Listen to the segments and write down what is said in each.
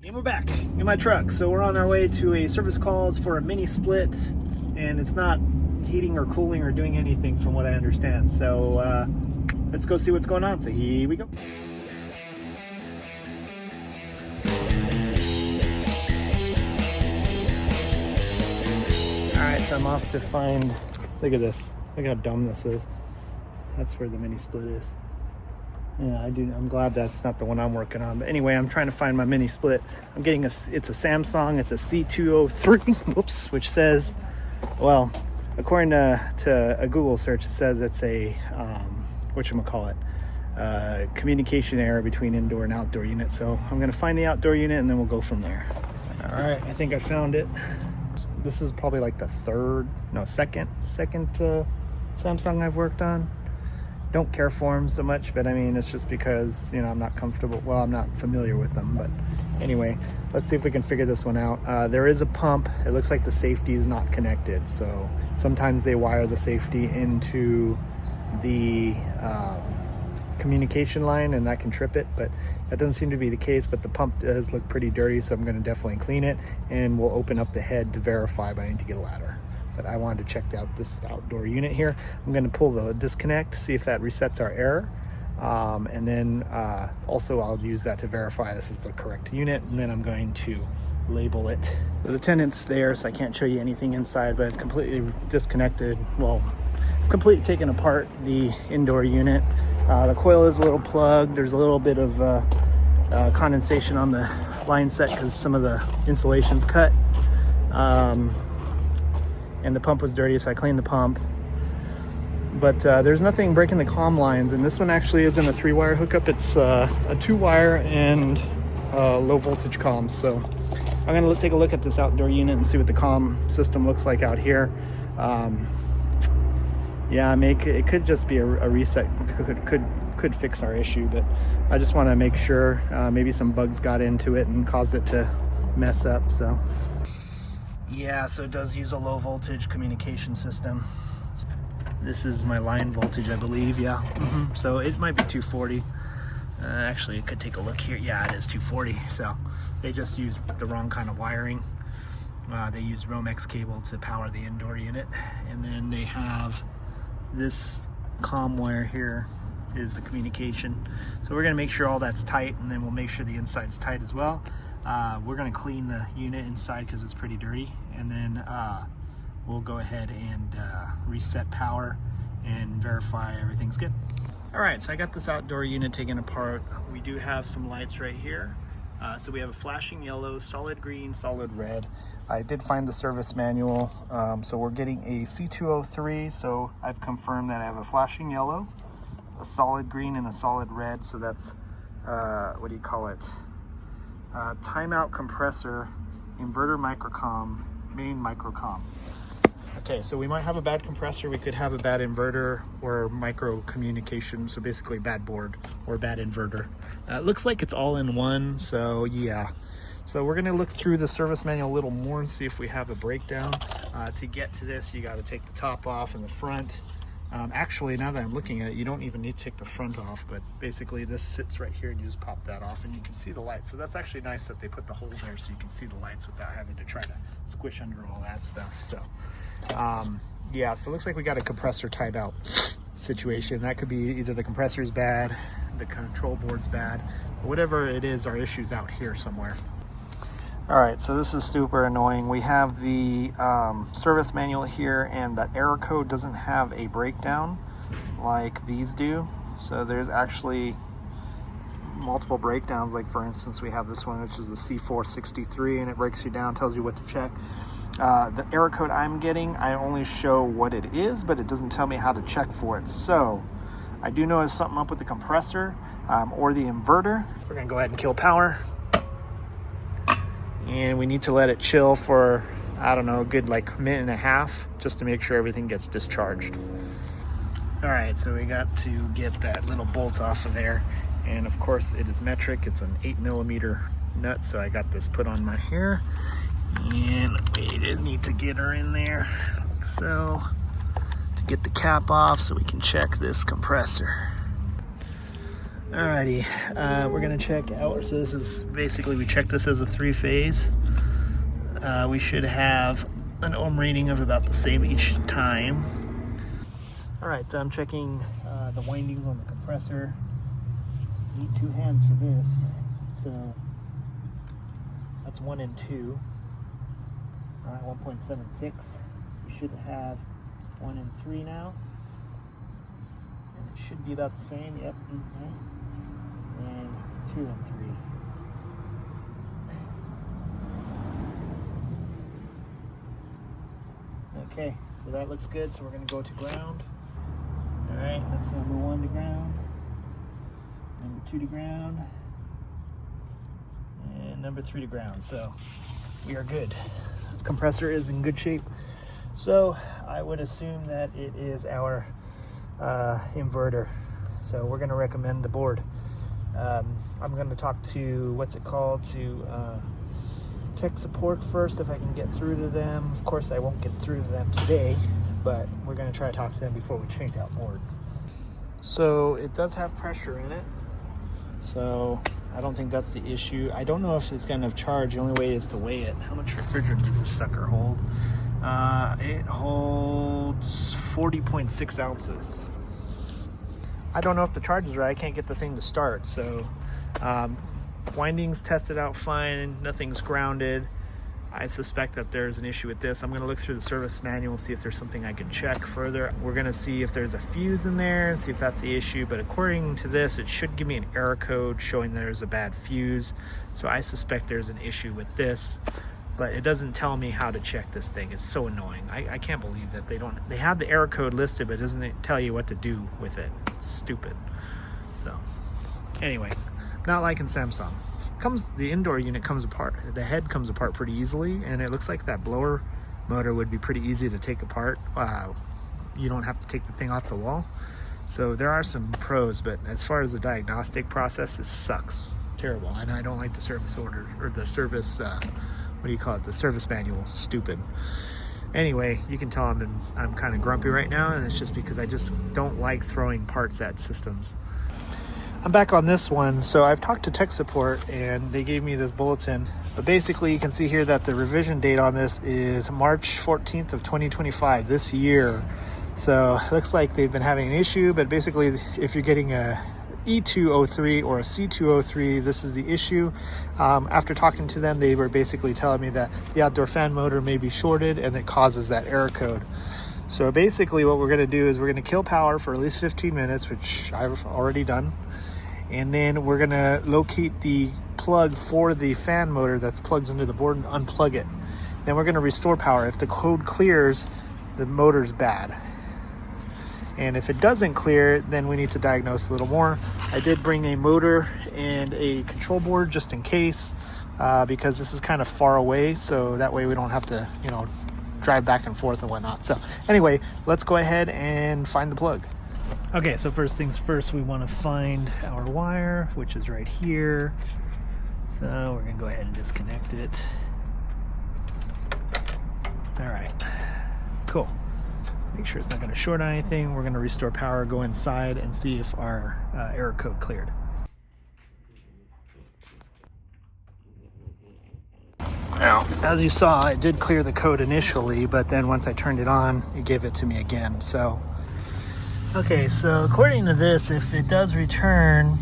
And we're back in my truck. So we're on our way to a service call. It's for a mini split, and it's not heating or cooling or doing anything from what I understand. So let's go see what's going on. So here we go. All right, so I'm off to find, look at this. Look how dumb this is. That's where the mini split is. Yeah, I'm glad that's not the one I'm working on. But anyway, I'm trying to find my mini split. I'm getting it's a Samsung, it's a C203, whoops, which says, well, according to a Google search, it says it's a, whatchamacallit, communication error between indoor and outdoor unit. So I'm gonna find the outdoor unit and then we'll go from there. All right, I think I found it. This is probably like the second Samsung I've worked on. Don't care for them so much, but I mean, it's just because, you know, I'm not comfortable. Well, I'm not familiar with them, but anyway, let's see if we can figure this one out. There is a pump. It looks like the safety is not connected. So sometimes they wire the safety into the communication line and that can trip it, but that doesn't seem to be the case. But the pump does look pretty dirty, so I'm going to definitely clean it, and we'll open up the head to verify, but I need to get a ladder. But I wanted to check out this outdoor unit here. I'm going to pull the disconnect, see if that resets our error. And then also I'll use that to verify this is the correct unit. And then I'm going to label it. The tenant's there, so I can't show you anything inside, but I've completely disconnected. Well, completely taken apart the indoor unit. The coil is a little plugged. There's a little bit of condensation on the line set because some of the insulation's cut. And the pump was dirty, so I cleaned the pump. But there's nothing breaking the comm lines, and this one actually isn't a 3-wire hookup. It's a 2-wire and low voltage comms. So I'm gonna take a look at this outdoor unit and see what the comm system looks like out here. Yeah, it could just be a reset. Could fix our issue, but I just want to make sure. Maybe some bugs got into it and caused it to mess up. So. Yeah, so it does use a low voltage communication system. This is my line voltage, I believe. Yeah. So it might be 240. Actually, I could take a look here. Yeah, it is 240. So they just used the wrong kind of wiring. They used Romex cable to power the indoor unit, and then they have this comm wire here is the communication. So we're gonna make sure all that's tight, and then we'll make sure the inside's tight as well. We're going to clean the unit inside because it's pretty dirty, and then we'll go ahead and reset power and verify everything's good. All right, so I got this outdoor unit taken apart. We do have some lights right here. So we have a flashing yellow, solid green, solid red. I did find the service manual. So we're getting a C203. So I've confirmed that I have a flashing yellow, a solid green, and a solid red. So that's, what do you call it? Timeout compressor, inverter microcom, main microcom. Okay, so we might have a bad compressor, we could have a bad inverter or micro communication, so basically bad board or bad inverter. It looks like it's all in one, so yeah. So we're gonna look through the service manual a little more and see if we have a breakdown. To get to this, you gotta take the top off and the front. Actually, now that I'm looking at it, you don't even need to take the front off, but basically this sits right here and you just pop that off and you can see the lights. So that's actually nice that they put the hole there so you can see the lights without having to try to squish under all that stuff. So yeah, so it looks like we got a compressor timeout situation. That could be either the compressor's bad, the control board's bad, or whatever it is, our issue's out here somewhere. All right, so this is super annoying. We have the service manual here, and the error code doesn't have a breakdown like these do. So there's actually multiple breakdowns. Like for instance, we have this one, which is the C463, and it breaks you down, tells you what to check. The error code I'm getting, I only show what it is, but it doesn't tell me how to check for it. So I do know there's something up with the compressor or the inverter. We're gonna go ahead and kill power. And we need to let it chill for, I don't know, a good like minute and a half just to make sure everything gets discharged. All right, so we got to get that little bolt off of there. And of course it is metric, it's an 8mm nut. So I got this put on my hair, and we just need to get her in there like so to get the cap off so we can check this compressor. Alrighty, we're gonna check out. So this is basically, we checked this as a 3-phase. We should have an ohm rating of about the same each time. Alright, so I'm checking the windings on the compressor. Need 2 hands for this, so that's 1 and 2. Alright, 1.76. We should have 1 and 3 now. And it should be about the same, yep. And 2 and 3. Okay, so that looks good, so we're going to go to ground. Alright, that's number 1 to ground, number 2 to ground, and number 3 to ground. So we are good. The compressor is in good shape. So I would assume that it is our inverter. So we're going to recommend the board. I'm going to talk to, tech support first, if I can get through to them. Of course, I won't get through to them today, but we're going to try to talk to them before we change out boards. So it does have pressure in it, so I don't think that's the issue. I don't know if it's got enough charge. The only way is to weigh it. How much refrigerant does this sucker hold? It holds 40.6 ounces. I don't know if the charge is right. I can't get the thing to start. So windings tested out fine. Nothing's grounded. I suspect that there's an issue with this. I'm going to look through the service manual, see if there's something I can check further. We're going to see if there's a fuse in there and see if that's the issue. But according to this, it should give me an error code showing there's a bad fuse. So I suspect there's an issue with this. But it doesn't tell me how to check this thing. It's so annoying. I can't believe that they have the error code listed, but it doesn't tell you what to do with it. It's stupid. So anyway, not liking Samsung. The indoor unit comes apart. The head comes apart pretty easily, and it looks like that blower motor would be pretty easy to take apart. You don't have to take the thing off the wall. So there are some pros, but as far as the diagnostic process, it sucks. Terrible. And I don't like the service order, or the service the service manual. Stupid. Anyway, you can tell I'm kind of grumpy right now, and it's just because I just don't like throwing parts at systems. I'm back on this one. So I've talked to tech support, and they gave me this bulletin. But basically, you can see here that the revision date on this is March 14th of 2025, this year. So it looks like they've been having an issue, but basically, if you're getting a EP245 or a C203, this is the issue. After talking to them, they were basically telling me that the outdoor fan motor may be shorted and it causes that error code. So basically what we're going to do is we're going to kill power for at least 15 minutes, which I've already done. And then we're going to locate the plug for the fan motor that's plugged into the board and unplug it. Then we're going to restore power. If the code clears, the motor's bad. And if it doesn't clear, then we need to diagnose a little more. I did bring a motor and a control board just in case, because this is kind of far away, so that way we don't have to, drive back and forth and whatnot. So anyway, let's go ahead and find the plug. Okay, so first things first, we want to find our wire, which is right here. So we're gonna go ahead and disconnect it. All right, cool. Make sure it's not going to short on anything. We're going to restore power, go inside, and see if our error code cleared. Now, as you saw, it did clear the code initially, but then once I turned it on, it gave it to me again. So, okay, so according to this, if it does return,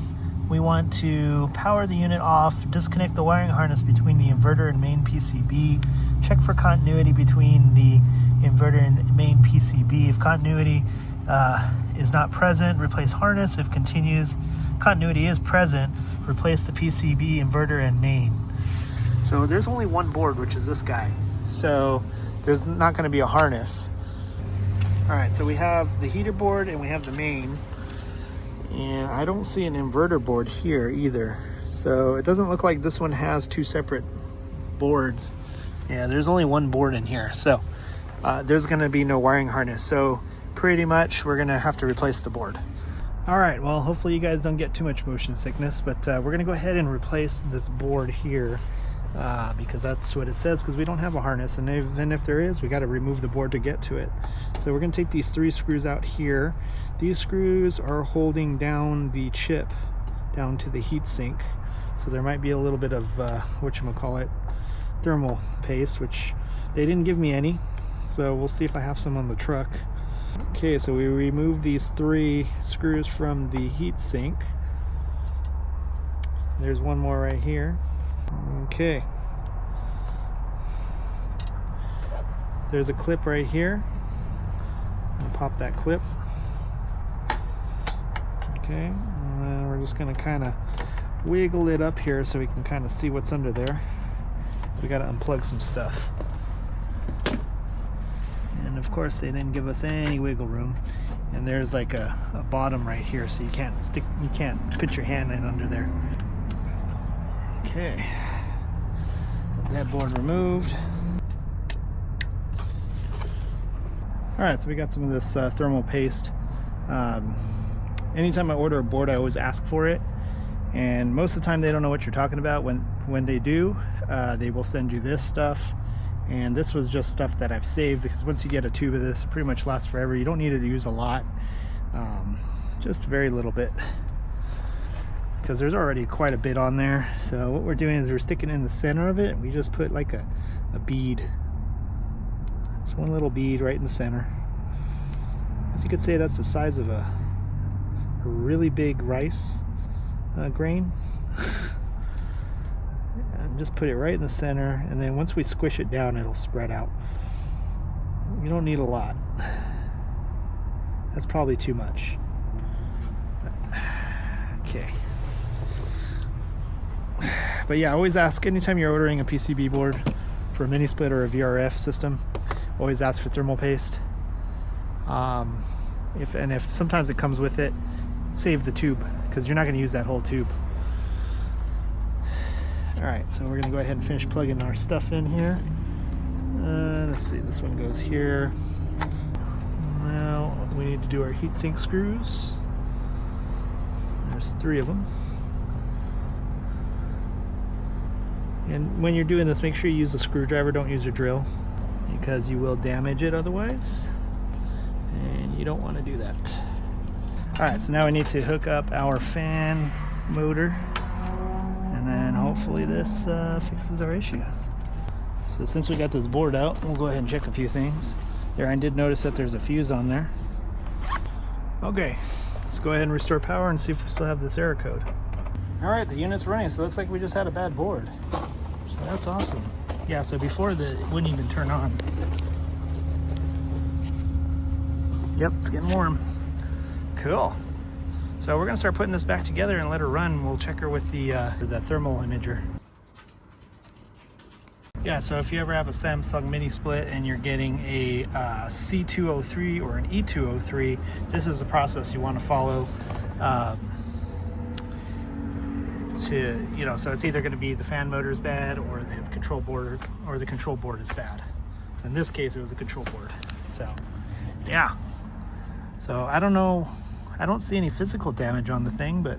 we want to power the unit off, disconnect the wiring harness between the inverter and main PCB, check for continuity between the inverter and main PCB. If continuity is not present, replace harness. If continuity is present, replace the PCB, inverter, and main. So there's only one board, which is this guy. So there's not going to be a harness. All right, so we have the heater board and we have the main. And I don't see an inverter board here either. So it doesn't look like this one has 2 separate boards. Yeah, there's only one board in here. So there's going to be no wiring harness. So pretty much we're going to have to replace the board. All right, well, hopefully you guys don't get too much motion sickness, but we're going to go ahead and replace this board here because that's what it says, because we don't have a harness. And even if there is, we got to remove the board to get to it. So we're going to take these 3 screws out here. These screws are holding down the chip down to the heat sink. So there might be a little bit of whatchamacallit, thermal paste, which they didn't give me any. So we'll see if I have some on the truck. Okay, so we removed these 3 screws from the heat sink. There's one more right here. Okay. There's a clip right here. I'll pop that clip. Okay, and then we're just going to kind of wiggle it up here so we can kind of see what's under there. So we got to unplug some stuff. And of course they didn't give us any wiggle room. And there's like a bottom right here, so you can't put your hand in under there. Okay, that board removed. Alright, so we got some of this thermal paste. Anytime I order a board, I always ask for it, and most of the time they don't know what you're talking about. When they do, they will send you this stuff, and this was just stuff that I've saved, because once you get a tube of this, it pretty much lasts forever. You don't need to use a lot, just very little bit, because there's already quite a bit on there. So what we're doing is we're sticking in the center of it. We just put like a bead. It's one little bead right in the center. As you could say, that's the size of a really big rice grain. And just put it right in the center, and then once we squish it down, it'll spread out. You don't need a lot. That's probably too much. Okay. But yeah, always ask anytime you're ordering a PCB board for a mini split or a VRF system, always ask for thermal paste. If sometimes it comes with it, save the tube, because you're not going to use that whole tube. Alright, so we're going to go ahead and finish plugging our stuff in here. Let's see, this one goes here. Now we need to do our heatsink screws. There's 3 of them. And when you're doing this, make sure you use a screwdriver, don't use a drill, because you will damage it otherwise, and you don't want to do that. Alright, so now we need to hook up our fan motor, and then hopefully this fixes our issue. So since we got this board out, we'll go ahead and check a few things. There, I did notice that there's a fuse on there. Okay, let's go ahead and restore power and see if we still have this error code. Alright, the unit's running, so it looks like we just had a bad board. So that's awesome. Yeah, so before it wouldn't even turn on. Yep, it's getting warm. Cool. So we're gonna start putting this back together and let her run. We'll check her with the thermal imager. Yeah, so if you ever have a Samsung mini split and you're getting a C203 or an EP245, this is the process you want to follow. So it's either going to be the fan motor is bad, or the control board, or the control board is bad. In this case, it was the control board. So, yeah. So I don't know. I don't see any physical damage on the thing, but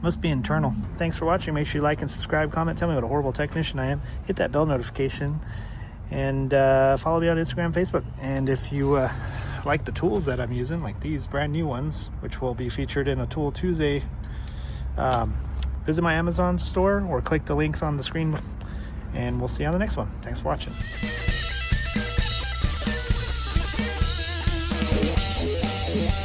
must be internal. Thanks for watching. Make sure you like and subscribe, comment, tell me what a horrible technician I am. Hit that bell notification, and follow me on Instagram, Facebook. And if you like the tools that I'm using, like these brand new ones, which will be featured in a Tool Tuesday, visit my Amazon store or click the links on the screen, and we'll see you on the next one. Thanks for watching. Yeah.